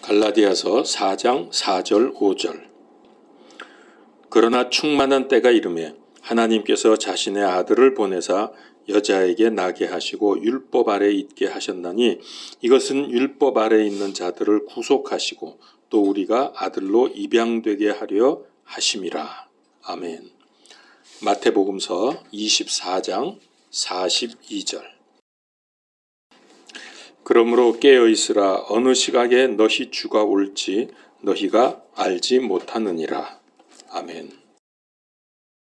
갈라디아서 4장 4절 5절. 그러나 충만한 때가 이르매 하나님께서 자신의 아들을 보내사 여자에게 나게 하시고 율법 아래 있게 하셨나니 이것은 율법 아래 있는 자들을 구속하시고 또 우리가 아들로 입양되게 하려 하심이라. 아멘. 마태복음서 24장 42절. 그러므로 깨어있으라. 어느 시각에 너희 주가 올지 너희가 알지 못하느니라. 아멘.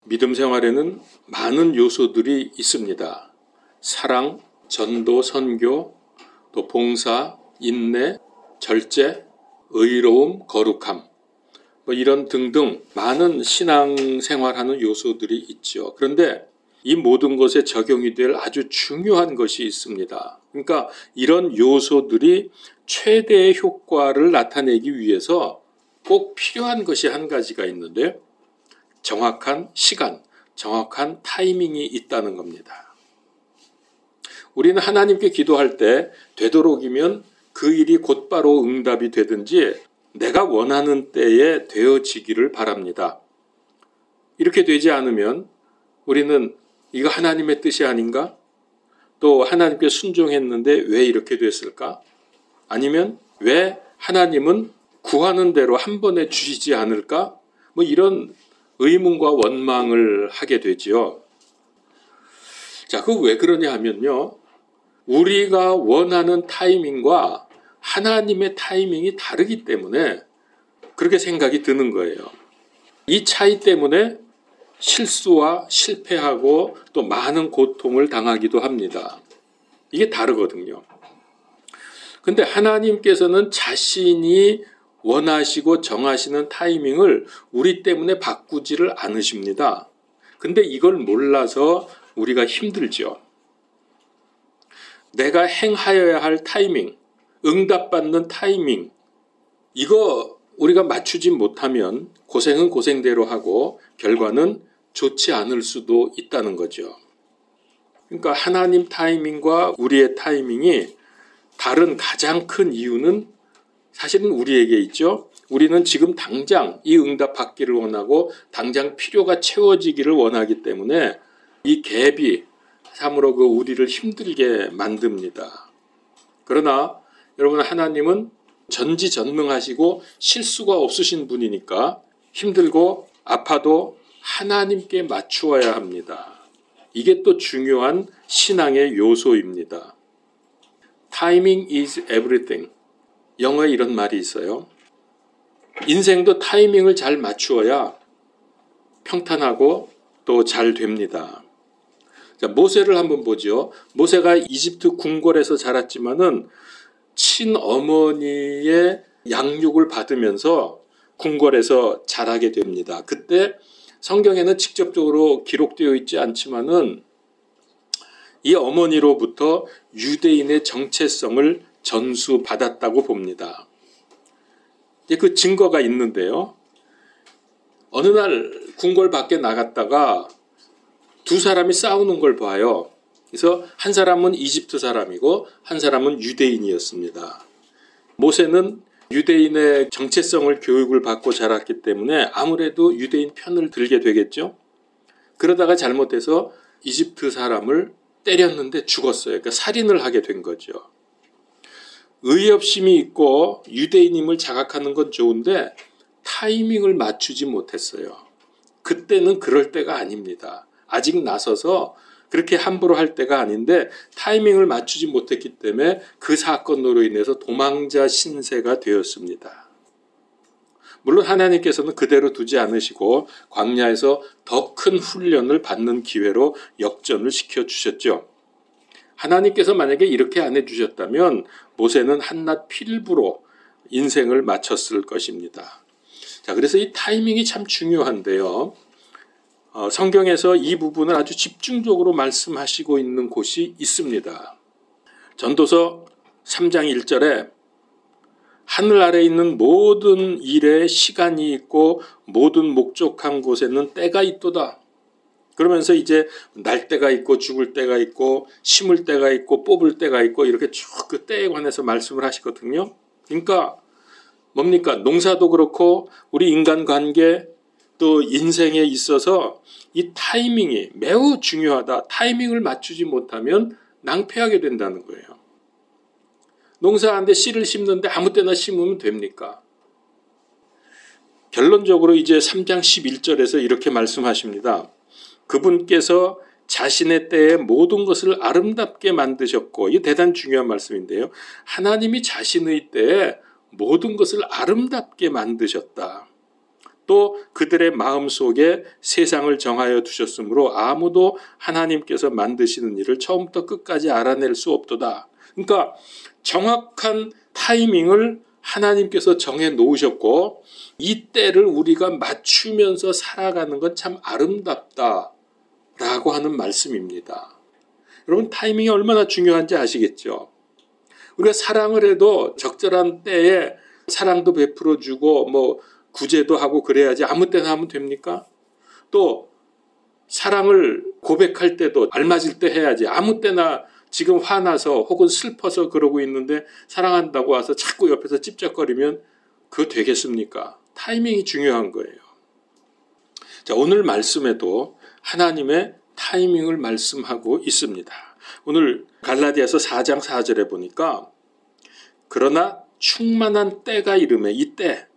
믿음 생활에는 많은 요소들이 있습니다. 사랑, 전도, 선교, 또 봉사, 인내, 절제, 의로움, 거룩함, 이런 등등 많은 신앙 생활하는 요소들이 있죠. 그런데 이 모든 것에 적용이 될 아주 중요한 것이 있습니다. 그러니까 이런 요소들이 최대의 효과를 나타내기 위해서 꼭 필요한 것이 한 가지가 있는데 정확한 시간, 정확한 타이밍이 있다는 겁니다. 우리는 하나님께 기도할 때 되도록이면 그 일이 곧바로 응답이 되든지 내가 원하는 때에 되어지기를 바랍니다. 이렇게 되지 않으면 우리는 이거 하나님의 뜻이 아닌가? 또 하나님께 순종했는데 왜 이렇게 됐을까? 아니면 왜 하나님은 구하는 대로 한 번에 주시지 않을까? 이런 의문과 원망을 하게 되지요. 자, 그거 왜 그러냐 하면요. 우리가 원하는 타이밍과 하나님의 타이밍이 다르기 때문에 그렇게 생각이 드는 거예요. 이 차이 때문에 실수와 실패하고 또 많은 고통을 당하기도 합니다. 이게 다르거든요. 근데 하나님께서는 자신이 원하시고 정하시는 타이밍을 우리 때문에 바꾸지를 않으십니다. 근데 이걸 몰라서 우리가 힘들죠. 내가 행하여야 할 타이밍, 응답받는 타이밍, 이거 우리가 맞추지 못하면 고생은 고생대로 하고 결과는 좋지 않을 수도 있다는 거죠. 그러니까 하나님 타이밍과 우리의 타이밍이 다른 가장 큰 이유는 사실은 우리에게 있죠. 우리는 지금 당장 이 응답 받기를 원하고 당장 필요가 채워지기를 원하기 때문에 이 갭이 참으로 우리를 힘들게 만듭니다. 그러나 여러분, 하나님은 전지전능하시고 실수가 없으신 분이니까 힘들고 아파도 하나님께 맞추어야 합니다. 이게 또 중요한 신앙의 요소입니다. Timing is everything. 영어에 이런 말이 있어요. 인생도 타이밍을 잘 맞추어야 평탄하고 또 잘 됩니다. 자, 모세를 한번 보죠. 모세가 이집트 궁궐에서 자랐지만은 친어머니의 양육을 받으면서 궁궐에서 자라게 됩니다. 그때 성경에는 직접적으로 기록되어 있지 않지만은 이 어머니로부터 유대인의 정체성을 전수받았다고 봅니다. 그 증거가 있는데요. 어느 날 궁궐 밖에 나갔다가 두 사람이 싸우는 걸 봐요. 그래서 한 사람은 이집트 사람이고 한 사람은 유대인이었습니다. 모세는 유대인의 정체성을 교육을 받고 자랐기 때문에 아무래도 유대인 편을 들게 되겠죠. 그러다가 잘못해서 이집트 사람을 때렸는데 죽었어요. 그러니까 살인을 하게 된 거죠. 의협심이 있고 유대인임을 자각하는 건 좋은데 타이밍을 맞추지 못했어요. 그때는 그럴 때가 아닙니다. 아직 나서서 그렇게 함부로 할 때가 아닌데 타이밍을 맞추지 못했기 때문에 그 사건으로 인해서 도망자 신세가 되었습니다. 물론 하나님께서는 그대로 두지 않으시고 광야에서 더 큰 훈련을 받는 기회로 역전을 시켜주셨죠. 하나님께서 만약에 이렇게 안 해주셨다면 모세는 한낱 필부로 인생을 마쳤을 것입니다. 자, 그래서 이 타이밍이 참 중요한데요. 성경에서 이 부분을 아주 집중적으로 말씀하시고 있는 곳이 있습니다. 전도서 3장 1절에 하늘 아래 있는 모든 일에 시간이 있고 모든 목적한 곳에는 때가 있도다. 그러면서 이제 날 때가 있고 죽을 때가 있고 심을 때가 있고 뽑을 때가 있고 이렇게 쭉 그 때에 관해서 말씀을 하시거든요. 그러니까 뭡니까? 농사도 그렇고 우리 인간관계 또 인생에 있어서 이 타이밍이 매우 중요하다. 타이밍을 맞추지 못하면 낭패하게 된다는 거예요. 농사하는데 씨를 심는데 아무 때나 심으면 됩니까? 결론적으로 이제 3장 11절에서 이렇게 말씀하십니다. 그분께서 자신의 때에 모든 것을 아름답게 만드셨고, 이게 대단히 중요한 말씀인데요. 하나님이 자신의 때에 모든 것을 아름답게 만드셨다. 또 그들의 마음속에 세상을 정하여 두셨으므로 아무도 하나님께서 만드시는 일을 처음부터 끝까지 알아낼 수 없도다. 그러니까 정확한 타이밍을 하나님께서 정해 놓으셨고 이 때를 우리가 맞추면서 살아가는 건 참 아름답다라고 하는 말씀입니다. 여러분, 타이밍이 얼마나 중요한지 아시겠죠? 우리가 사랑을 해도 적절한 때에 사랑도 베풀어주고 구제도 하고 그래야지 아무 때나 하면 됩니까? 또 사랑을 고백할 때도 알맞을 때 해야지 아무 때나 지금 화나서 혹은 슬퍼서 그러고 있는데 사랑한다고 와서 자꾸 옆에서 찝쩍거리면 그거 되겠습니까? 타이밍이 중요한 거예요. 자, 오늘 말씀에도 하나님의 타이밍을 말씀하고 있습니다. 오늘 갈라디아서 4장 4절에 보니까 그러나 충만한 때가 이르매, 이 때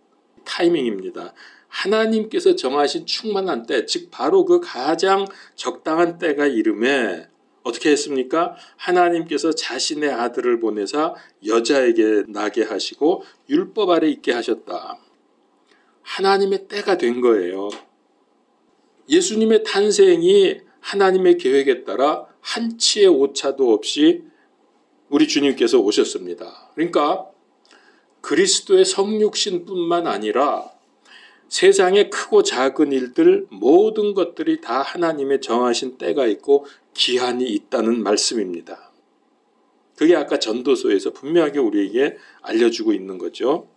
타이밍입니다. 하나님께서 정하신 충만한 때, 즉 바로 그 가장 적당한 때가 이르매 어떻게 했습니까? 하나님께서 자신의 아들을 보내사 여자에게 나게 하시고 율법 아래 있게 하셨다. 하나님의 때가 된 거예요. 예수님의 탄생이 하나님의 계획에 따라 한치의 오차도 없이 우리 주님께서 오셨습니다. 그러니까 그리스도의 성육신뿐만 아니라 세상의 크고 작은 일들 모든 것들이 다 하나님의 정하신 때가 있고 기한이 있다는 말씀입니다. 그게 아까 전도서에서 분명하게 우리에게 알려주고 있는 거죠.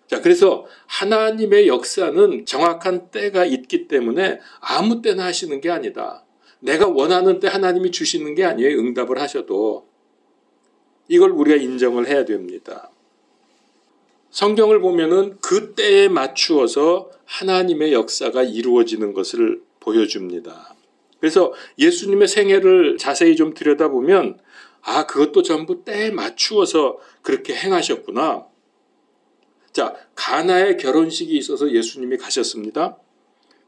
자, 그래서 하나님의 역사는 정확한 때가 있기 때문에 아무 때나 하시는 게 아니다. 내가 원하는 때 하나님이 주시는 게 아니에요. 응답을 하셔도. 이걸 우리가 인정을 해야 됩니다. 성경을 보면은 그 때에 맞추어서 하나님의 역사가 이루어지는 것을 보여줍니다. 그래서 예수님의 생애를 자세히 좀 들여다보면 그것도 전부 때에 맞추어서 그렇게 행하셨구나. 자, 가나의 결혼식이 있어서 예수님이 가셨습니다.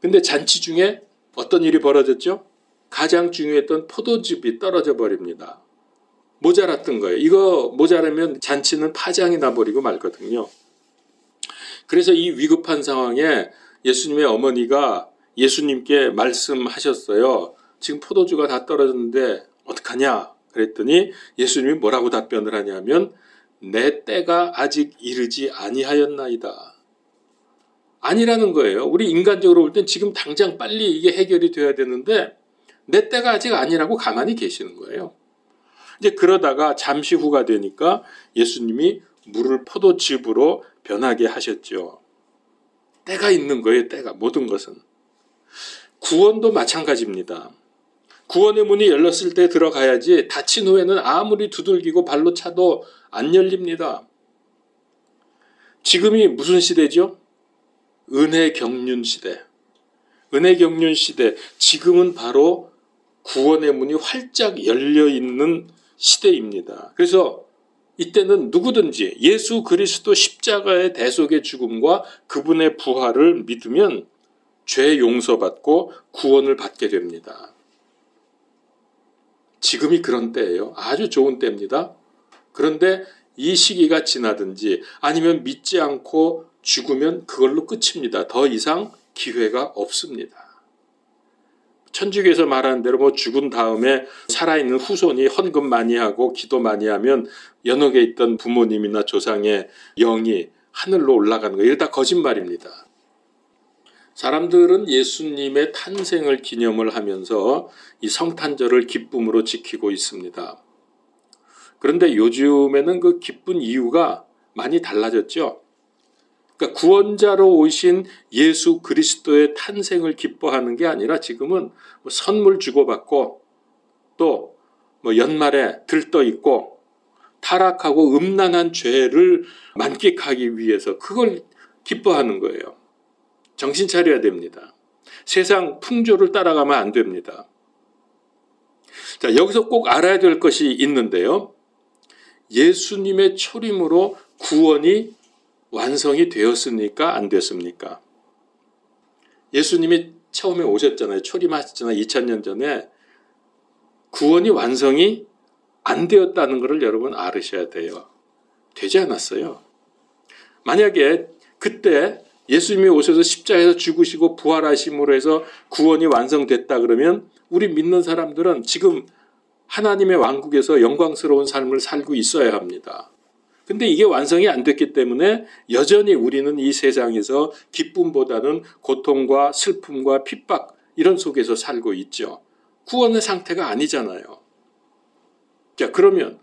근데 잔치 중에 어떤 일이 벌어졌죠? 가장 중요했던 포도즙이 떨어져 버립니다. 모자랐던 거예요. 이거 모자라면 잔치는 파장이 나버리고 말거든요. 그래서 이 위급한 상황에 예수님의 어머니가 예수님께 말씀하셨어요. 지금 포도주가 다 떨어졌는데 어떡하냐? 그랬더니 예수님이 뭐라고 답변을 하냐면 내 때가 아직 이르지 아니하였나이다. 아니라는 거예요. 우리 인간적으로 볼 땐 지금 당장 빨리 이게 해결이 돼야 되는데 내 때가 아직 아니라고 가만히 계시는 거예요. 이제 그러다가 잠시 후가 되니까 예수님이 물을 포도즙으로 변하게 하셨죠. 때가 있는 거예요. 때가. 모든 것은. 구원도 마찬가지입니다. 구원의 문이 열렸을 때 들어가야지 닫힌 후에는 아무리 두들기고 발로 차도 안 열립니다. 지금이 무슨 시대죠? 은혜 경륜 시대. 은혜 경륜 시대. 지금은 바로 구원의 문이 활짝 열려있는 시대입니다. 그래서 이때는 누구든지 예수 그리스도 십자가의 대속의 죽음과 그분의 부활을 믿으면 죄 용서받고 구원을 받게 됩니다. 지금이 그런 때예요. 아주 좋은 때입니다. 그런데 이 시기가 지나든지 아니면 믿지 않고 죽으면 그걸로 끝입니다. 더 이상 기회가 없습니다. 천주교에서 말하는 대로 죽은 다음에 살아있는 후손이 헌금 많이 하고 기도 많이 하면 연옥에 있던 부모님이나 조상의 영이 하늘로 올라가는 거예요. 이게 다 거짓말입니다. 사람들은 예수님의 탄생을 기념을 하면서 이 성탄절을 기쁨으로 지키고 있습니다. 그런데 요즘에는 그 기쁜 이유가 많이 달라졌죠. 그러니까 구원자로 오신 예수 그리스도의 탄생을 기뻐하는 게 아니라 지금은 선물 주고받고 또 연말에 들떠 있고 타락하고 음란한 죄를 만끽하기 위해서 그걸 기뻐하는 거예요. 정신 차려야 됩니다. 세상 풍조를 따라가면 안 됩니다. 자, 여기서 꼭 알아야 될 것이 있는데요. 예수님의 초림으로 구원이 완성이 되었습니까? 안 됐습니까? 예수님이 처음에 오셨잖아요. 초림하셨잖아요. 2000년 전에. 구원이 완성이 안 되었다는 것을 여러분 알으셔야 돼요. 되지 않았어요. 만약에 그때 예수님이 오셔서 십자가에서 죽으시고 부활하심으로 해서 구원이 완성됐다 그러면 우리 믿는 사람들은 지금 하나님의 왕국에서 영광스러운 삶을 살고 있어야 합니다. 근데 이게 완성이 안 됐기 때문에 여전히 우리는 이 세상에서 기쁨보다는 고통과 슬픔과 핍박 이런 속에서 살고 있죠. 구원의 상태가 아니잖아요. 자, 그러면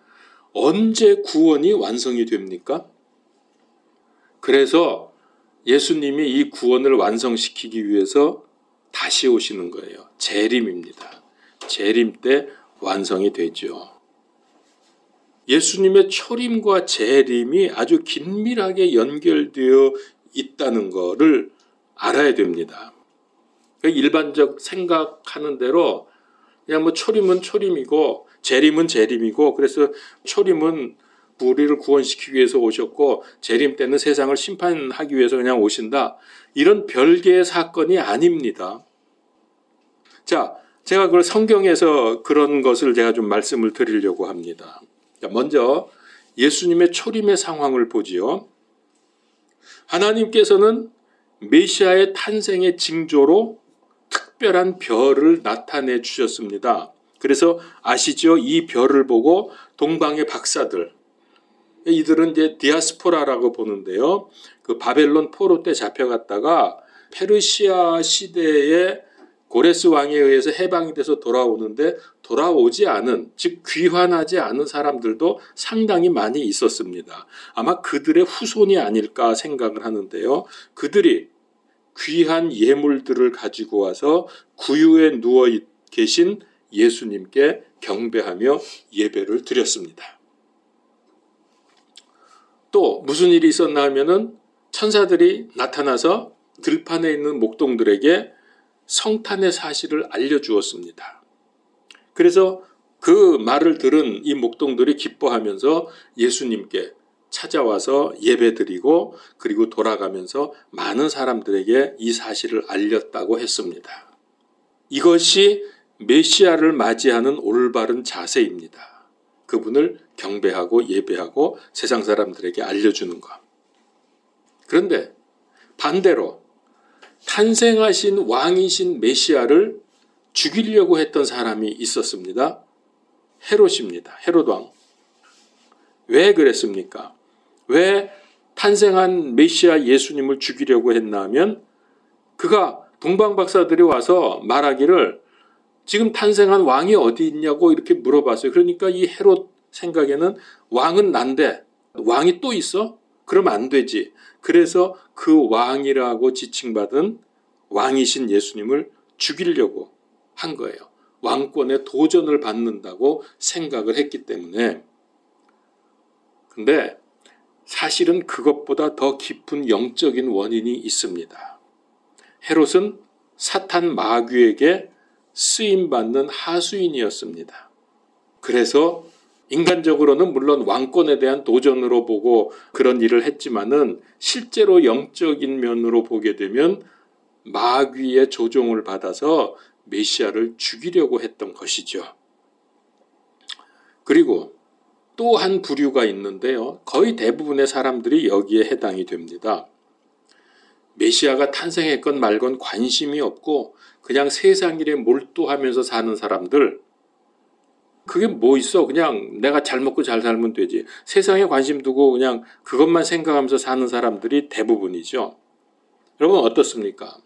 언제 구원이 완성이 됩니까? 그래서 예수님이 이 구원을 완성시키기 위해서 다시 오시는 거예요. 재림입니다. 재림 때 완성이 되죠. 예수님의 초림과 재림이 아주 긴밀하게 연결되어 있다는 것을 알아야 됩니다. 일반적 생각하는 대로 그냥 뭐 초림은 초림이고 재림은 재림이고 그래서 초림은 우리를 구원시키기 위해서 오셨고 재림 때는 세상을 심판하기 위해서 그냥 오신다. 이런 별개의 사건이 아닙니다. 자, 제가 그걸 성경에서 그런 것을 제가 좀 말씀을 드리려고 합니다. 자, 먼저 예수님의 초림의 상황을 보지요. 하나님께서는 메시아의 탄생의 징조로 특별한 별을 나타내 주셨습니다. 그래서 아시죠? 이 별을 보고 동방의 박사들, 이들은 이제 디아스포라라고 보는데요. 그 바벨론 포로 때 잡혀갔다가 페르시아 시대에 고레스 왕에 의해서 해방이 돼서 돌아오는데 돌아오지 않은, 즉 귀환하지 않은 사람들도 상당히 많이 있었습니다. 아마 그들의 후손이 아닐까 생각을 하는데요. 그들이 귀한 예물들을 가지고 와서 구유에 누워 계신 예수님께 경배하며 예배를 드렸습니다. 또 무슨 일이 있었나 하면은 천사들이 나타나서 들판에 있는 목동들에게 성탄의 사실을 알려주었습니다. 그래서 그 말을 들은 이 목동들이 기뻐하면서 예수님께 찾아와서 예배드리고 그리고 돌아가면서 많은 사람들에게 이 사실을 알렸다고 했습니다. 이것이 메시아를 맞이하는 올바른 자세입니다. 그분을 경배하고 예배하고 세상 사람들에게 알려주는 것. 그런데 반대로 탄생하신 왕이신 메시아를 죽이려고 했던 사람이 있었습니다. 헤롯입니다. 헤롯 왕. 왜 그랬습니까? 왜 탄생한 메시아 예수님을 죽이려고 했나 하면 그가 동방박사들이 와서 말하기를 지금 탄생한 왕이 어디 있냐고 이렇게 물어봤어요. 그러니까 이 헤롯 생각에는 왕은 난데 왕이 또 있어? 그러면 안 되지. 그래서 그 왕이라고 지칭받은 왕이신 예수님을 죽이려고 한 거예요. 왕권에 도전을 받는다고 생각을 했기 때문에. 근데 사실은 그것보다 더 깊은 영적인 원인이 있습니다. 헤롯은 사탄 마귀에게 쓰임받는 하수인이었습니다. 그래서 인간적으로는 물론 왕권에 대한 도전으로 보고 그런 일을 했지만은 실제로 영적인 면으로 보게 되면 마귀의 조종을 받아서 메시아를 죽이려고 했던 것이죠. 그리고 또 한 부류가 있는데요. 거의 대부분의 사람들이 여기에 해당이 됩니다. 메시아가 탄생했건 말건 관심이 없고 그냥 세상 일에 몰두하면서 사는 사람들, 그게 뭐 있어? 그냥 내가 잘 먹고 잘 살면 되지. 세상에 관심 두고 그냥 그것만 생각하면서 사는 사람들이 대부분이죠. 여러분 어떻습니까?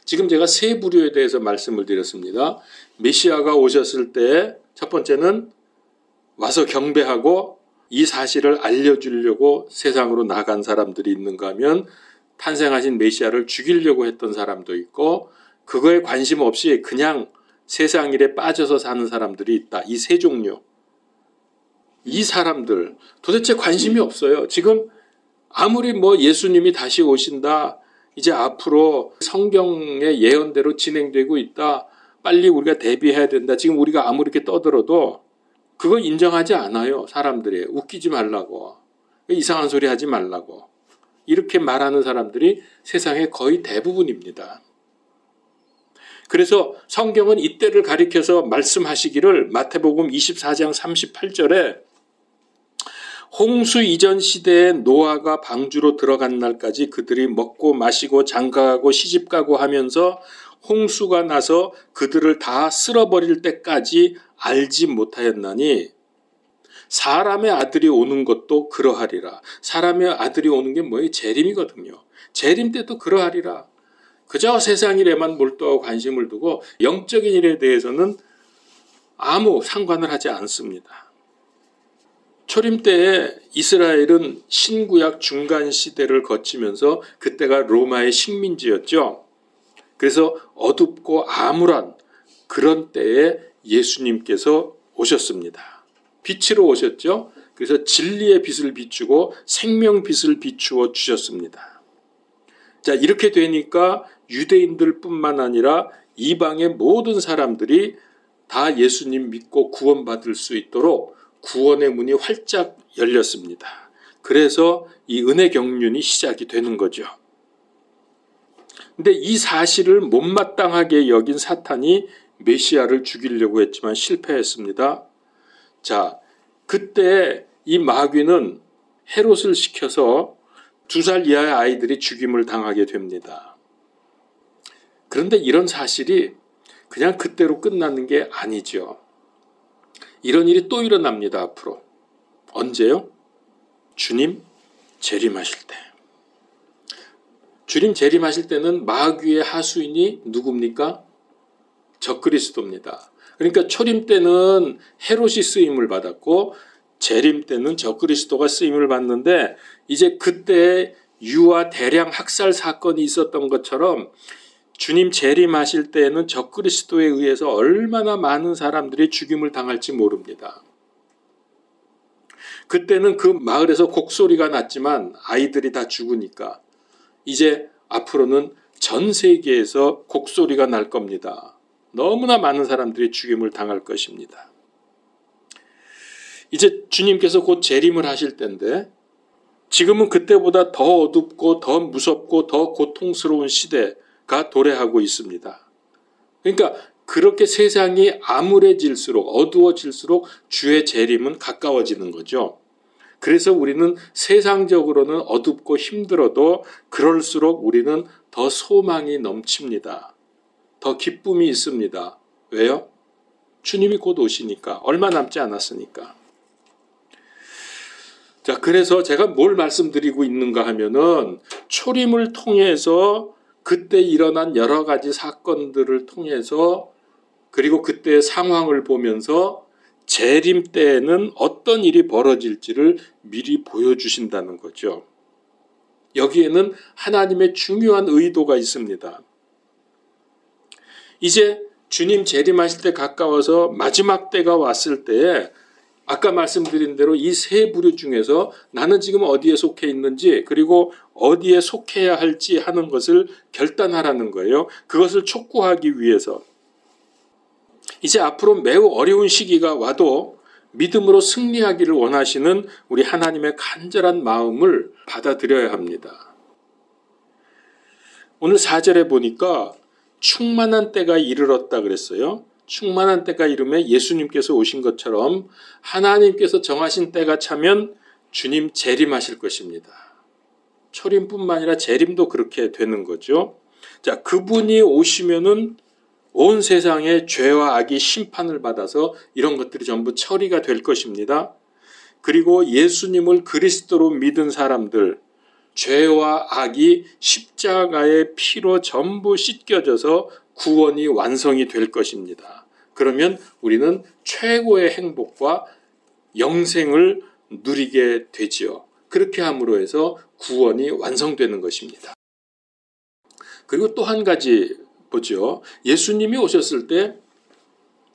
지금 제가 세 부류에 대해서 말씀을 드렸습니다. 메시아가 오셨을 때 첫 번째는 와서 경배하고 이 사실을 알려주려고 세상으로 나간 사람들이 있는가 하면 탄생하신 메시아를 죽이려고 했던 사람도 있고 그거에 관심 없이 그냥 세상 일에 빠져서 사는 사람들이 있다. 이 세 종류. 이 사람들 도대체 관심이 없어요. 지금 아무리 뭐 예수님이 다시 오신다, 이제 앞으로 성경의 예언대로 진행되고 있다, 빨리 우리가 대비해야 된다, 지금 우리가 아무리 이렇게 떠들어도 그거 인정하지 않아요. 사람들이 웃기지 말라고, 이상한 소리 하지 말라고, 이렇게 말하는 사람들이 세상의 거의 대부분입니다. 그래서 성경은 이때를 가리켜서 말씀하시기를 마태복음 24장 38절에 홍수 이전 시대에 노아가 방주로 들어간 날까지 그들이 먹고 마시고 장가가고 시집가고 하면서 홍수가 나서 그들을 다 쓸어버릴 때까지 알지 못하였나니 사람의 아들이 오는 것도 그러하리라. 사람의 아들이 오는 게 뭐예요? 재림이거든요. 재림 때도 그러하리라. 그저 세상 일에만 몰두하고 관심을 두고 영적인 일에 대해서는 아무 상관을 하지 않습니다. 초림 때에 이스라엘은 신구약 중간 시대를 거치면서 그때가 로마의 식민지였죠. 그래서 어둡고 암울한 그런 때에 예수님께서 오셨습니다. 빛으로 오셨죠. 그래서 진리의 빛을 비추고 생명 빛을 비추어 주셨습니다. 자, 이렇게 되니까 유대인들뿐만 아니라 이방의 모든 사람들이 다 예수님 믿고 구원받을 수 있도록 구원의 문이 활짝 열렸습니다. 그래서 이 은혜 경륜이 시작이 되는 거죠. 근데 이 사실을 못마땅하게 여긴 사탄이 메시아를 죽이려고 했지만 실패했습니다. 자, 그때 이 마귀는 헤롯을 시켜서 2살 이하의 아이들이 죽임을 당하게 됩니다. 그런데 이런 사실이 그냥 그때로 끝나는 게 아니죠. 이런 일이 또 일어납니다. 앞으로. 언제요? 주님 재림하실 때. 주님 재림하실 때는 마귀의 하수인이 누굽니까? 적그리스도입니다. 그러니까 초림 때는 헤롯이 쓰임을 받았고 재림 때는 적그리스도가 쓰임을 받는데, 이제 그때 유아 대량 학살 사건이 있었던 것처럼 주님 재림하실 때에는 적그리스도에 의해서 얼마나 많은 사람들이 죽임을 당할지 모릅니다. 그때는 그 마을에서 곡소리가 났지만 아이들이 다 죽으니까 이제 앞으로는 전 세계에서 곡소리가 날 겁니다. 너무나 많은 사람들이 죽임을 당할 것입니다. 이제 주님께서 곧 재림을 하실 때인데, 지금은 그때보다 더 어둡고 더 무섭고 더 고통스러운 시대가 도래하고 있습니다. 그러니까 그렇게 세상이 암울해질수록, 어두워질수록 주의 재림은 가까워지는 거죠. 그래서 우리는 세상적으로는 어둡고 힘들어도 그럴수록 우리는 더 소망이 넘칩니다. 더 기쁨이 있습니다. 왜요? 주님이 곧 오시니까. 얼마 남지 않았으니까. 자, 그래서 제가 뭘 말씀드리고 있는가 하면은 초림을 통해서 그때 일어난 여러 가지 사건들을 통해서, 그리고 그때의 상황을 보면서 재림 때에는 어떤 일이 벌어질지를 미리 보여주신다는 거죠. 여기에는 하나님의 중요한 의도가 있습니다. 이제 주님 재림하실 때 가까워서 마지막 때가 왔을 때에 아까 말씀드린 대로 이 세 부류 중에서 나는 지금 어디에 속해 있는지, 그리고 어디에 속해야 할지 하는 것을 결단하라는 거예요. 그것을 촉구하기 위해서 이제 앞으로 매우 어려운 시기가 와도 믿음으로 승리하기를 원하시는 우리 하나님의 간절한 마음을 받아들여야 합니다. 오늘 4절에 보니까 충만한 때가 이르렀다 그랬어요. 충만한 때가 이르면 예수님께서 오신 것처럼 하나님께서 정하신 때가 차면 주님 재림하실 것입니다. 초림뿐만 아니라 재림도 그렇게 되는 거죠. 자, 그분이 오시면은 온 세상에 죄와 악이 심판을 받아서 이런 것들이 전부 처리가 될 것입니다. 그리고 예수님을 그리스도로 믿은 사람들, 죄와 악이 십자가의 피로 전부 씻겨져서 구원이 완성이 될 것입니다. 그러면 우리는 최고의 행복과 영생을 누리게 되지요. 그렇게 함으로 해서 구원이 완성되는 것입니다. 그리고 또 한 가지 보죠. 예수님이 오셨을 때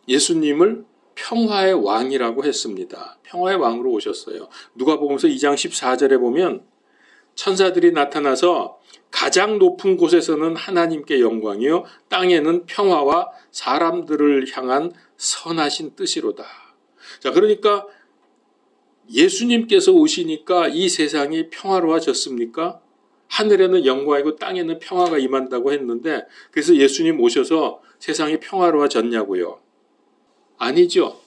예수님을 평화의 왕이라고 했습니다. 평화의 왕으로 오셨어요. 누가복음서 2장 14절에 보면 천사들이 나타나서 가장 높은 곳에서는 하나님께 영광이요 땅에는 평화와 사람들을 향한 선하신 뜻이로다. 자, 그러니까 예수님께서 오시니까 이 세상이 평화로워졌습니까? 하늘에는 영광이고 땅에는 평화가 임한다고 했는데 그래서 예수님 오셔서 세상이 평화로워졌냐고요? 아니죠.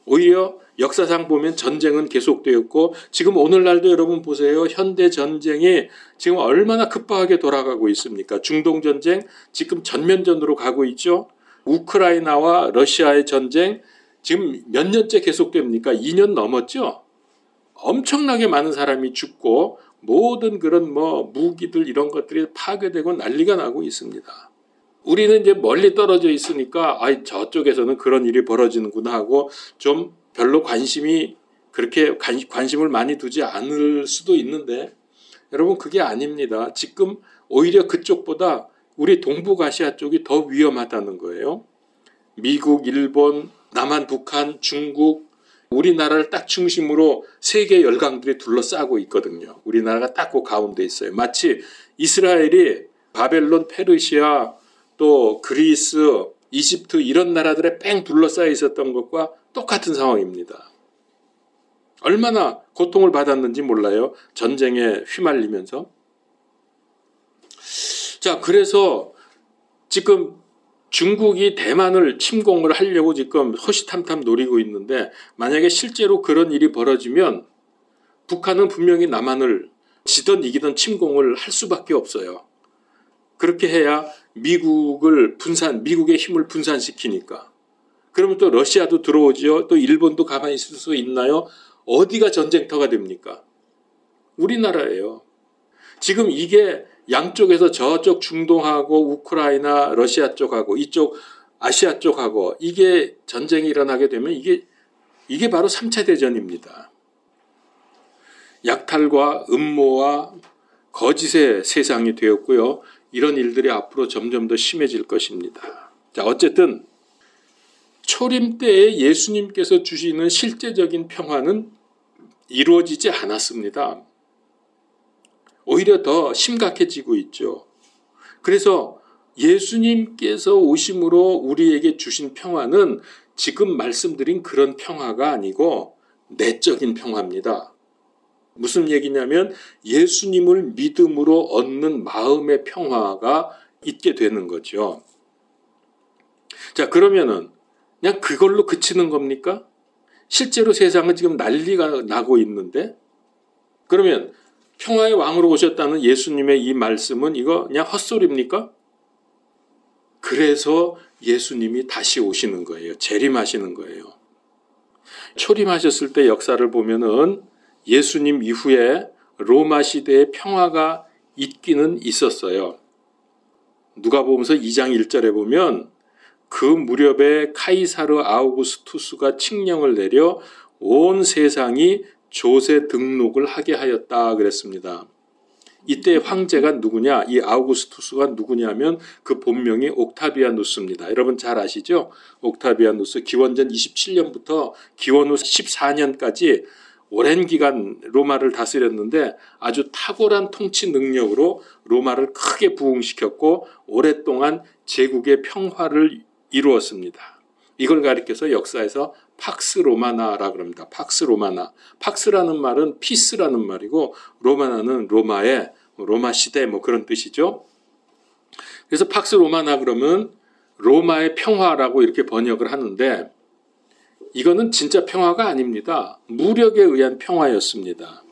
오히려 역사상 보면 전쟁은 계속되었고 지금 오늘날도 여러분 보세요. 현대 전쟁이 지금 얼마나 급박하게 돌아가고 있습니까? 중동 전쟁 지금 전면전으로 가고 있죠. 우크라이나와 러시아의 전쟁 지금 몇 년째 계속됩니까? 2년 넘었죠. 엄청나게 많은 사람이 죽고 모든 그런 무기들 이런 것들이 파괴되고 난리가 나고 있습니다. 우리는 이제 멀리 떨어져 있으니까 저쪽에서는 그런 일이 벌어지는구나 하고 좀 별로 그렇게 관심을 많이 두지 않을 수도 있는데 여러분 그게 아닙니다. 지금 오히려 그쪽보다 우리 동북아시아 쪽이 더 위험하다는 거예요. 미국, 일본, 남한, 북한, 중국 우리나라를 딱 중심으로 세계 열강들이 둘러싸고 있거든요. 우리나라가 딱 그 가운데 있어요. 마치 이스라엘이 바벨론, 페르시아, 또 그리스, 이집트 이런 나라들에 뺑 둘러싸여 있었던 것과 똑같은 상황입니다. 얼마나 고통을 받았는지 몰라요. 전쟁에 휘말리면서. 자, 그래서 지금 중국이 대만을 침공을 하려고 지금 호시탐탐 노리고 있는데 만약에 실제로 그런 일이 벌어지면 북한은 분명히 남한을 지든 이기든 침공을 할 수밖에 없어요. 그렇게 해야 미국의 힘을 분산시키니까. 그러면 또 러시아도 들어오죠. 또 일본도 가만히 있을 수 있나요? 어디가 전쟁터가 됩니까? 우리나라예요. 지금 이게 양쪽에서 저쪽 중동하고 우크라이나 러시아 쪽하고 이쪽 아시아 쪽하고 이게 전쟁이 일어나게 되면 이게 바로 3차 대전입니다. 약탈과 음모와 거짓의 세상이 되었고요. 이런 일들이 앞으로 점점 더 심해질 것입니다. 자, 어쨌든 초림 때에 예수님께서 주시는 실제적인 평화는 이루어지지 않았습니다. 오히려 더 심각해지고 있죠. 그래서 예수님께서 오심으로 우리에게 주신 평화는 지금 말씀드린 그런 평화가 아니고 내적인 평화입니다. 무슨 얘기냐면 예수님을 믿음으로 얻는 마음의 평화가 있게 되는 거죠. 자, 그러면은 그냥 그걸로 그치는 겁니까? 실제로 세상은 지금 난리가 나고 있는데 그러면 평화의 왕으로 오셨다는 예수님의 이 말씀은 이거 그냥 헛소리입니까? 그래서 예수님이 다시 오시는 거예요. 재림하시는 거예요. 초림하셨을 때 역사를 보면은 예수님 이후에 로마 시대의 평화가 있기는 있었어요. 누가복음서 2장 1절에 보면 그 무렵에 카이사르 아우구스투스가 칙령을 내려 온 세상이 조세 등록을 하게 하였다 그랬습니다. 이때 황제가 누구냐? 이 아우구스투스가 누구냐면 그 본명이 옥타비아누스입니다. 여러분 잘 아시죠? 옥타비아누스 기원전 27년부터 기원 후 14년까지 오랜 기간 로마를 다스렸는데 아주 탁월한 통치 능력으로 로마를 크게 부흥시켰고 오랫동안 제국의 평화를 이루었습니다. 이걸 가리켜서 역사에서 팍스 로마나라고 합니다. 팍스 로마나. 팍스라는 말은 피스라는 말이고 로마나는 로마 시대 그런 뜻이죠. 그래서 팍스 로마나 그러면 로마의 평화라고 이렇게 번역을 하는데 이거는 진짜 평화가 아닙니다. 무력에 의한 평화였습니다.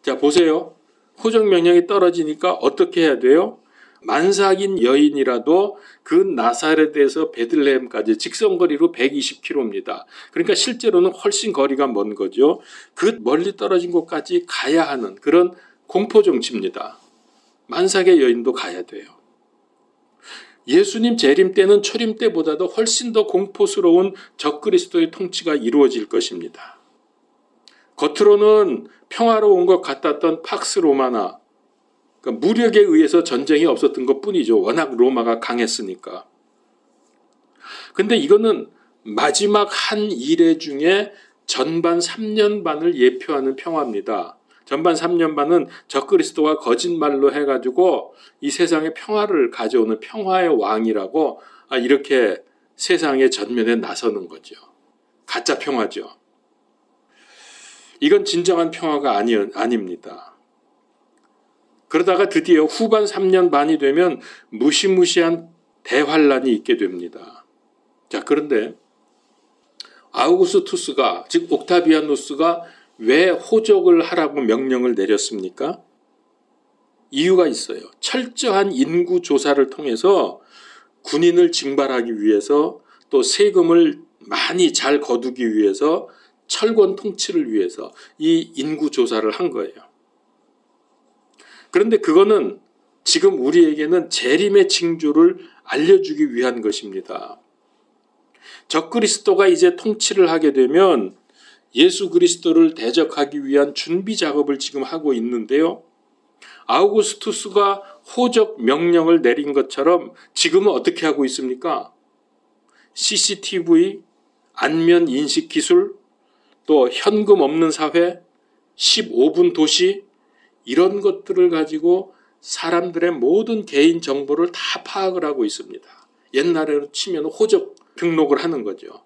자, 보세요. 호정명령이 떨어지니까 어떻게 해야 돼요? 만삭인 여인이라도 그 나사렛에서 베들레헴까지 직선거리로 120km입니다. 그러니까 실제로는 훨씬 거리가 먼 거죠. 그 멀리 떨어진 곳까지 가야 하는 그런 공포 정치입니다. 만삭의 여인도 가야 돼요. 예수님 재림 때는 초림 때보다도 훨씬 더 공포스러운 적그리스도의 통치가 이루어질 것입니다. 겉으로는 평화로운 것 같았던 팍스 로마나, 그러니까 무력에 의해서 전쟁이 없었던 것 뿐이죠. 워낙 로마가 강했으니까. 근데 이거는 마지막 한 이래 중에 전반 3년 반을 예표하는 평화입니다. 전반 3년 반은 적그리스도가 거짓말로 해가지고 이 세상에 평화를 가져오는 평화의 왕이라고 이렇게 세상의 전면에 나서는 거죠. 가짜 평화죠. 이건 진정한 평화가 아닙니다. 그러다가 드디어 후반 3년 반이 되면 무시무시한 대환란이 있게 됩니다. 자, 그런데 아우구스투스가, 즉 옥타비아누스가 왜 호적을 하라고 명령을 내렸습니까? 이유가 있어요. 철저한 인구 조사를 통해서 군인을 징발하기 위해서, 또 세금을 많이 잘 거두기 위해서, 철권 통치를 위해서 이 인구 조사를 한 거예요. 그런데 그거는 지금 우리에게는 재림의 징조를 알려주기 위한 것입니다. 적그리스도가 이제 통치를 하게 되면 예수 그리스도를 대적하기 위한 준비 작업을 지금 하고 있는데요. 아우구스투스가 호적 명령을 내린 것처럼 지금은 어떻게 하고 있습니까? CCTV, 안면 인식 기술, 또 현금 없는 사회, 15분 도시, 이런 것들을 가지고 사람들의 모든 개인 정보를 다 파악을 하고 있습니다. 옛날에로 치면 호적 등록을 하는 거죠.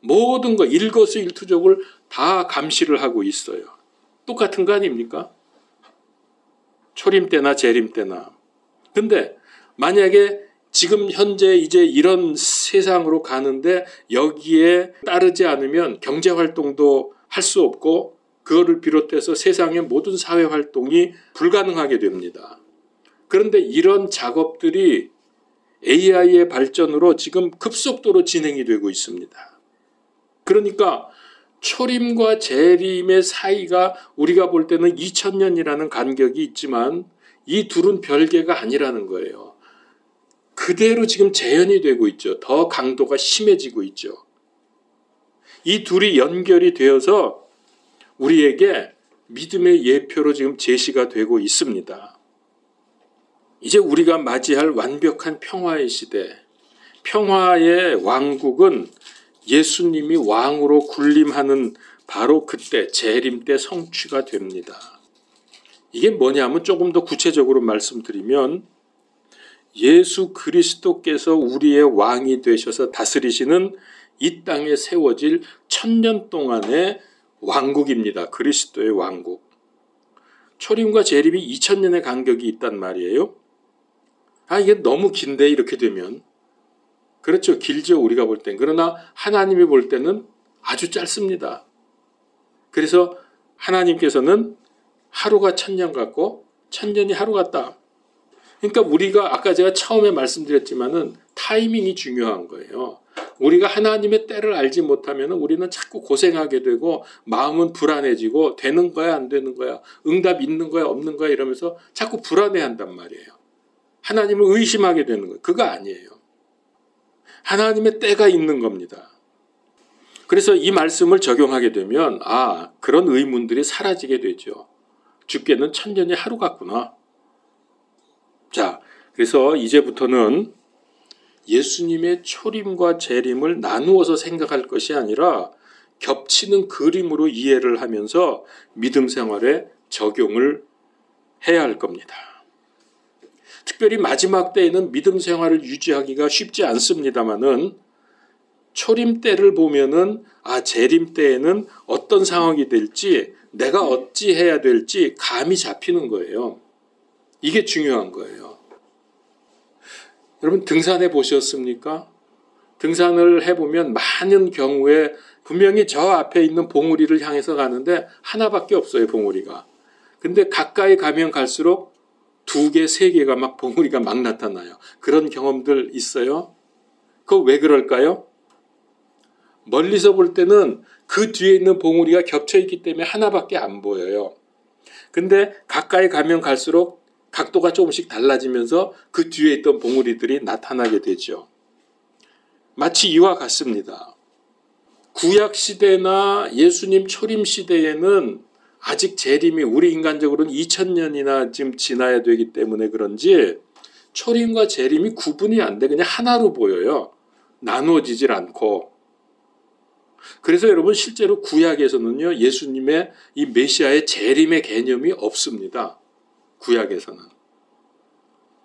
모든 거 일거수일투족을 다 감시를 하고 있어요. 똑같은 거 아닙니까? 초림 때나 재림 때나. 근데 만약에 지금 현재 이제 이런 세상으로 가는데 여기에 따르지 않으면 경제 활동도 할 수 없고 그거를 비롯해서 세상의 모든 사회 활동이 불가능하게 됩니다. 그런데 이런 작업들이 AI의 발전으로 지금 급속도로 진행이 되고 있습니다. 그러니까 초림과 재림의 사이가 우리가 볼 때는 2000년이라는 간격이 있지만 이 둘은 별개가 아니라는 거예요. 그대로 지금 재현이 되고 있죠. 더 강도가 심해지고 있죠. 이 둘이 연결이 되어서 우리에게 믿음의 예표로 지금 제시가 되고 있습니다. 이제 우리가 맞이할 완벽한 평화의 시대, 평화의 왕국은 예수님이 왕으로 군림하는 바로 그때 재림 때 성취가 됩니다. 이게 뭐냐면 조금 더 구체적으로 말씀드리면 예수 그리스도께서 우리의 왕이 되셔서 다스리시는 이 땅에 세워질 1000년 동안의 왕국입니다. 그리스도의 왕국. 초림과 재림이 2000년의 간격이 있단 말이에요. 이게 너무 긴데 이렇게 되면. 그렇죠. 길죠. 우리가 볼 땐. 그러나 하나님이 볼 때는 아주 짧습니다. 그래서 하나님께서는 하루가 1000년 같고 1000년이 하루 같다. 그러니까 우리가 아까 제가 처음에 말씀드렸지만은 타이밍이 중요한 거예요. 우리가 하나님의 때를 알지 못하면 우리는 자꾸 고생하게 되고 마음은 불안해지고 되는 거야 안 되는 거야 응답 있는 거야 없는 거야 이러면서 자꾸 불안해한단 말이에요. 하나님을 의심하게 되는 거예요. 그거 아니에요. 하나님의 때가 있는 겁니다. 그래서 이 말씀을 적용하게 되면 그런 의문들이 사라지게 되죠. 주께는 1000년이 하루 같구나. 자, 그래서 이제부터는 예수님의 초림과 재림을 나누어서 생각할 것이 아니라 겹치는 그림으로 이해를 하면서 믿음 생활에 적용을 해야 할 겁니다. 특별히 마지막 때에는 믿음 생활을 유지하기가 쉽지 않습니다만은 초림 때를 보면은 재림 때에는 어떤 상황이 될지 내가 어찌 해야 될지 감이 잡히는 거예요. 이게 중요한 거예요. 여러분 등산해 보셨습니까? 등산을 해보면 많은 경우에 분명히 저 앞에 있는 봉우리를 향해서 가는데 하나밖에 없어요, 봉우리가. 근데 가까이 가면 갈수록 2개, 3개가 막 봉우리가 막 나타나요. 그런 경험들 있어요? 그거 왜 그럴까요? 멀리서 볼 때는 그 뒤에 있는 봉우리가 겹쳐 있기 때문에 하나밖에 안 보여요. 근데 가까이 가면 갈수록 각도가 조금씩 달라지면서 그 뒤에 있던 봉우리들이 나타나게 되죠. 마치 이와 같습니다. 구약 시대나 예수님 초림 시대에는 아직 재림이 우리 인간적으로는 2000년이나 지금 지나야 되기 때문에 그런지 초림과 재림이 구분이 안 돼. 그냥 하나로 보여요. 나누어지질 않고. 그래서 여러분 실제로 구약에서는요, 예수님의 이 메시아의 재림의 개념이 없습니다. 구약에서는.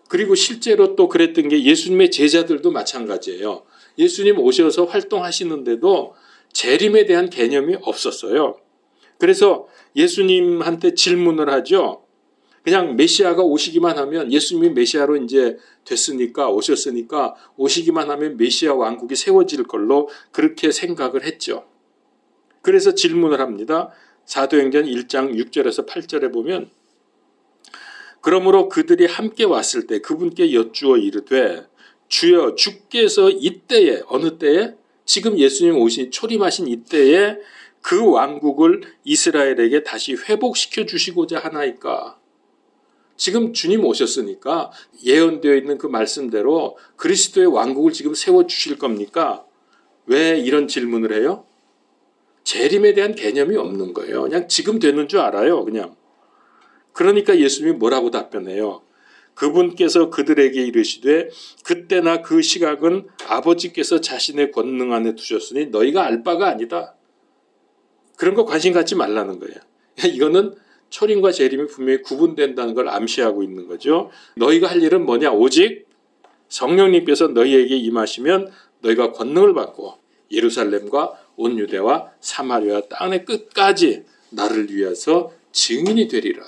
그리고 실제로 또 그랬던 게 예수님의 제자들도 마찬가지예요. 예수님 오셔서 활동하시는데도 재림에 대한 개념이 없었어요. 그래서 예수님한테 질문을 하죠. 그냥 메시아가 오시기만 하면, 예수님이 메시아로 이제 됐으니까, 오셨으니까 오시기만 하면 메시아 왕국이 세워질 걸로 그렇게 생각을 했죠. 그래서 질문을 합니다. 사도행전 1장 6절에서 8절에 보면, 그러므로 그들이 함께 왔을 때 그분께 여쭈어 이르되, 주여 주께서 이때에, 어느 때에? 지금 예수님 오신 초림하신 이때에 그 왕국을 이스라엘에게 다시 회복시켜 주시고자 하나이까? 지금 주님 오셨으니까 예언되어 있는 그 말씀대로 그리스도의 왕국을 지금 세워주실 겁니까? 왜 이런 질문을 해요? 재림에 대한 개념이 없는 거예요. 그냥 지금 되는 줄 알아요. 그냥. 그러니까 예수님이 뭐라고 답변해요? 그분께서 그들에게 이르시되 그때나 그 시각은 아버지께서 자신의 권능 안에 두셨으니 너희가 알 바가 아니다. 그런 거 관심 갖지 말라는 거예요. 이거는 초림과 재림이 분명히 구분된다는 걸 암시하고 있는 거죠. 너희가 할 일은 뭐냐? 오직 성령님께서 너희에게 임하시면 너희가 권능을 받고 예루살렘과 온 유대와 사마리아 땅의 끝까지 나를 위해서 증인이 되리라.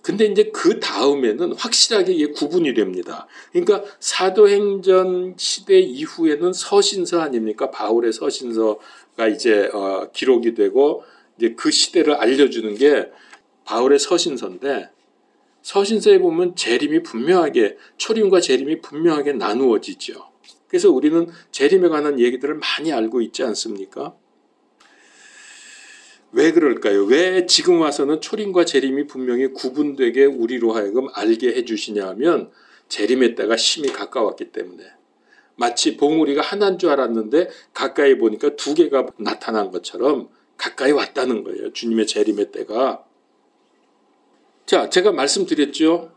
근데 이제 그 다음에는 확실하게 이게 구분이 됩니다. 그러니까 사도행전 시대 이후에는 서신서 아닙니까? 바울의 서신서가 이제 기록이 되고 이제 그 시대를 알려주는 게 바울의 서신서인데, 서신서에 보면 재림이 분명하게, 초림과 재림이 분명하게 나누어지죠. 그래서 우리는 재림에 관한 얘기들을 많이 알고 있지 않습니까? 왜 그럴까요? 왜 지금 와서는 초림과 재림이 분명히 구분되게 우리로 하여금 알게 해주시냐 하면, 재림의 때가 심히 가까웠기 때문에. 마치 봉우리가 하나인 줄 알았는데 가까이 보니까 두 개가 나타난 것처럼 가까이 왔다는 거예요. 주님의 재림의 때가. 자, 제가 말씀드렸죠.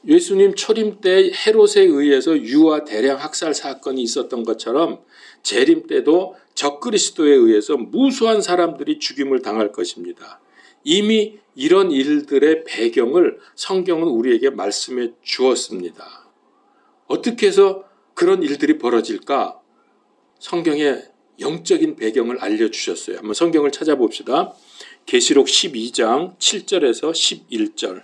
예수님 초림 때 헤롯에 의해서 유아 대량 학살 사건이 있었던 것처럼 재림 때도 적그리스도에 의해서 무수한 사람들이 죽임을 당할 것입니다. 이미 이런 일들의 배경을 성경은 우리에게 말씀해 주었습니다. 어떻게 해서 그런 일들이 벌어질까? 성경에 영적인 배경을 알려주셨어요. 한번 성경을 찾아봅시다. 계시록 12장 7절에서 11절.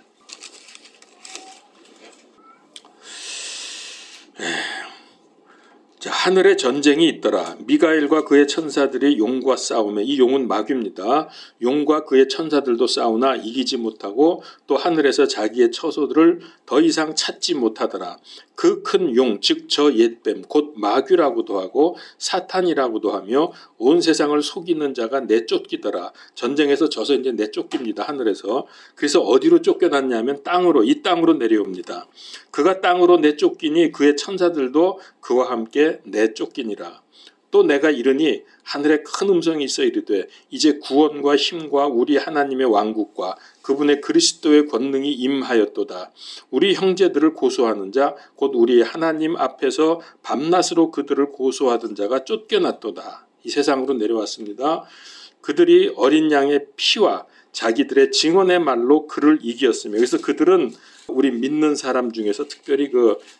자, 하늘에 전쟁이 있더라. 미가엘과 그의 천사들이 용과 싸우며, 이 용은 마귀입니다. 용과 그의 천사들도 싸우나 이기지 못하고 또 하늘에서 자기의 처소들을 더 이상 찾지 못하더라. 그 큰 용, 즉 저 옛뱀, 곧 마귀라고도 하고 사탄이라고도 하며 온 세상을 속이는 자가 내쫓기더라. 전쟁에서 져서 이제 내쫓깁니다. 하늘에서. 그래서 어디로 쫓겨났냐면 땅으로, 이 땅으로 내려옵니다. 그가 땅으로 내쫓기니 그의 천사들도 그와 함께 내쫓기니라. 또 내가 이르니 하늘에 큰 음성이 있어 이르되 이제 구원과 힘과 우리 하나님의 왕국과 그분의 그리스도의 권능이 임하였도다. 우리 형제들을 고소하는 자 곧 우리 하나님 앞에서 밤낮으로 그들을 고소하던 자가 쫓겨났도다. 이 세상으로 내려왔습니다. 그들이 어린 양의 피와 자기들의 증언의 말로 그를 이기었으며, 그래서 그들은 우리 믿는 사람 중에서 특별히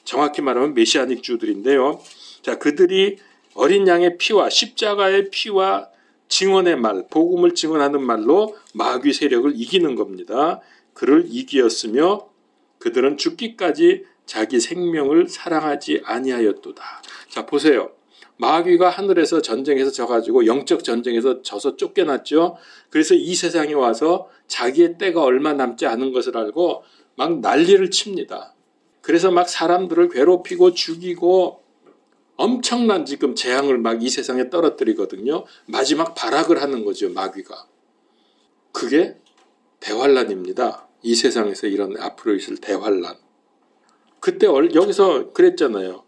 정확히 말하면 메시아닉 주들인데요. 자, 그들이 어린 양의 피와 십자가의 피와 증언의 말, 복음을 증언하는 말로 마귀 세력을 이기는 겁니다. 그를 이기었으며 그들은 죽기까지 자기 생명을 사랑하지 아니하였도다. 자, 보세요. 마귀가 하늘에서 전쟁에서 져가지고 영적 전쟁에서 져서 쫓겨났죠. 그래서 이 세상에 와서 자기의 때가 얼마 남지 않은 것을 알고 막 난리를 칩니다. 그래서 막 사람들을 괴롭히고 죽이고 엄청난 지금 재앙을 막 이 세상에 떨어뜨리거든요. 마지막 발악을 하는 거죠, 마귀가. 그게 대환란입니다. 이 세상에서 이런 앞으로 있을 대환란. 그때 여기서 그랬잖아요.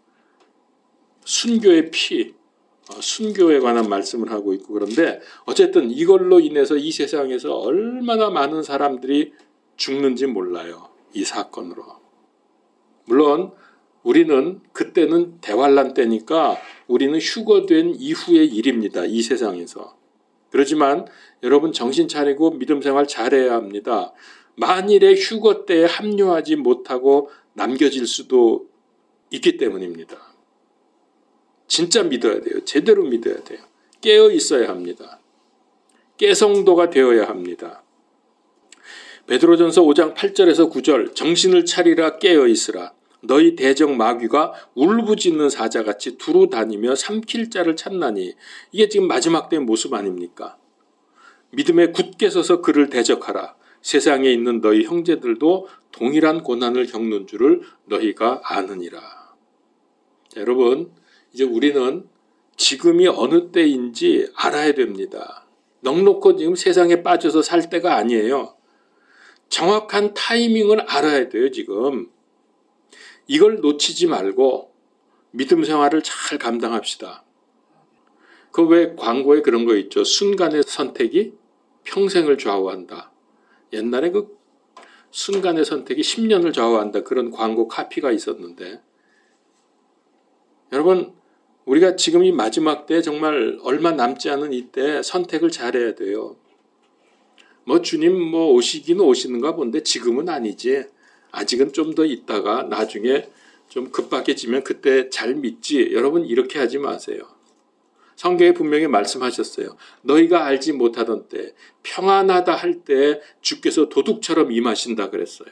순교의 피, 순교에 관한 말씀을 하고 있고, 그런데 어쨌든 이걸로 인해서 이 세상에서 얼마나 많은 사람들이 죽는지 몰라요. 이 사건으로. 물론 우리는 그때는 대환란 때니까 우리는 휴거된 이후의 일입니다. 이 세상에서. 그렇지만 여러분 정신 차리고 믿음 생활 잘해야 합니다. 만일에 휴거 때에 합류하지 못하고 남겨질 수도 있기 때문입니다. 진짜 믿어야 돼요. 제대로 믿어야 돼요. 깨어 있어야 합니다. 깨성도가 되어야 합니다. 베드로전서 5장 8절에서 9절 정신을 차리라 깨어 있으라. 너희 대적 마귀가 울부짖는 사자같이 두루 다니며 삼킬 자를 찾나니. 이게 지금 마지막 때의 모습 아닙니까? 믿음에 굳게 서서 그를 대적하라. 세상에 있는 너희 형제들도 동일한 고난을 겪는 줄을 너희가 아느니라. 자, 여러분 이제 우리는 지금이 어느 때인지 알아야 됩니다. 넉넉히 지금 세상에 빠져서 살 때가 아니에요. 정확한 타이밍을 알아야 돼요. 지금 이걸 놓치지 말고 믿음 생활을 잘 감당합시다. 그 왜 광고에 그런 거 있죠. 순간의 선택이 평생을 좌우한다. 옛날에 그 순간의 선택이 10년을 좌우한다. 그런 광고 카피가 있었는데 여러분 우리가 지금 이 마지막 때 정말 얼마 남지 않은 이때 선택을 잘해야 돼요. 뭐 주님 뭐 오시기는 오시는가 본데 지금은 아니지. 아직은 좀 더 있다가 나중에 좀 급박해지면 그때 잘 믿지. 여러분 이렇게 하지 마세요. 성경에 분명히 말씀하셨어요. 너희가 알지 못하던 때 평안하다 할 때 주께서 도둑처럼 임하신다 그랬어요.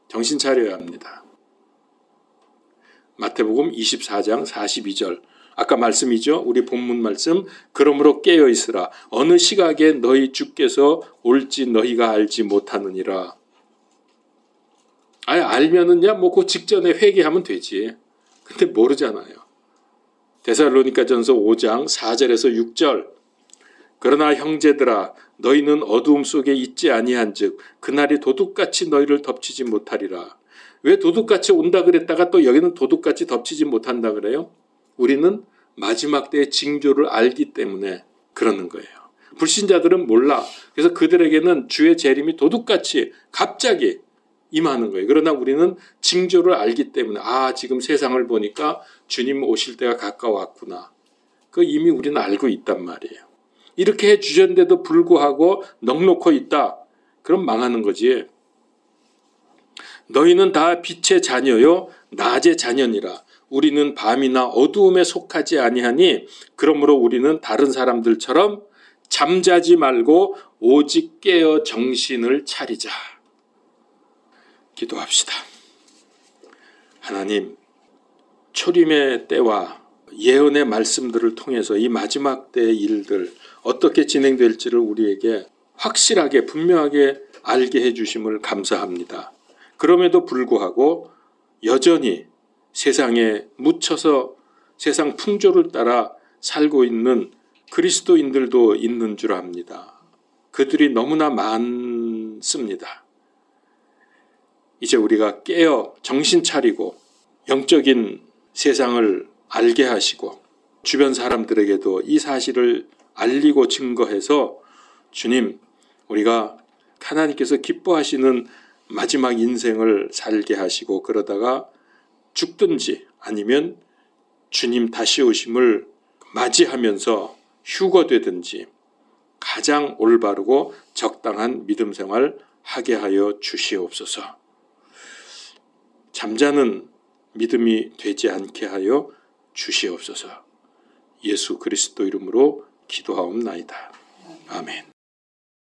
정신 차려야 합니다. 마태복음 24장 42절 아까 말씀이죠. 우리 본문 말씀 그러므로 깨어 있으라. 어느 시각에 너희 주께서 올지 너희가 알지 못하느니라. 알면은야 뭐 그 직전에 회개하면 되지. 근데 모르잖아요. 데살로니가전서 5장 4절에서 6절 그러나 형제들아 너희는 어두움 속에 있지 아니한즉 그날이 도둑같이 너희를 덮치지 못하리라. 왜 도둑같이 온다 그랬다가 또 여기는 도둑같이 덮치지 못한다 그래요? 우리는 마지막 때의 징조를 알기 때문에 그러는 거예요. 불신자들은 몰라. 그래서 그들에게는 주의 재림이 도둑같이 갑자기 임하는 거예요. 그러나 우리는 징조를 알기 때문에 지금 세상을 보니까 주님 오실 때가 가까웠구나. 그 이미 우리는 알고 있단 말이에요. 이렇게 해주셨는데도 불구하고 넉넉히 있다. 그럼 망하는 거지. 너희는 다 빛의 자녀요 낮의 자녀니라. 우리는 밤이나 어두움에 속하지 아니하니 그러므로 우리는 다른 사람들처럼 잠자지 말고 오직 깨어 정신을 차리자. 기도합시다. 하나님, 초림의 때와 예언의 말씀들을 통해서 이 마지막 때의 일들 어떻게 진행될지를 우리에게 확실하게 분명하게 알게 해주심을 감사합니다. 그럼에도 불구하고 여전히 세상에 묻혀서 세상 풍조를 따라 살고 있는 그리스도인들도 있는 줄 압니다. 그들이 너무나 많습니다. 이제 우리가 깨어 정신 차리고 영적인 세상을 알게 하시고 주변 사람들에게도 이 사실을 알리고 증거해서 주님, 우리가 하나님께서 기뻐하시는 마지막 인생을 살게 하시고 그러다가 죽든지 아니면 주님 다시 오심을 맞이하면서 휴거되든지 가장 올바르고 적당한 믿음 생활 하게 하여 주시옵소서. 잠자는 믿음이 되지 않게 하여 주시옵소서. 예수 그리스도 이름으로 기도하옵나이다. 아멘.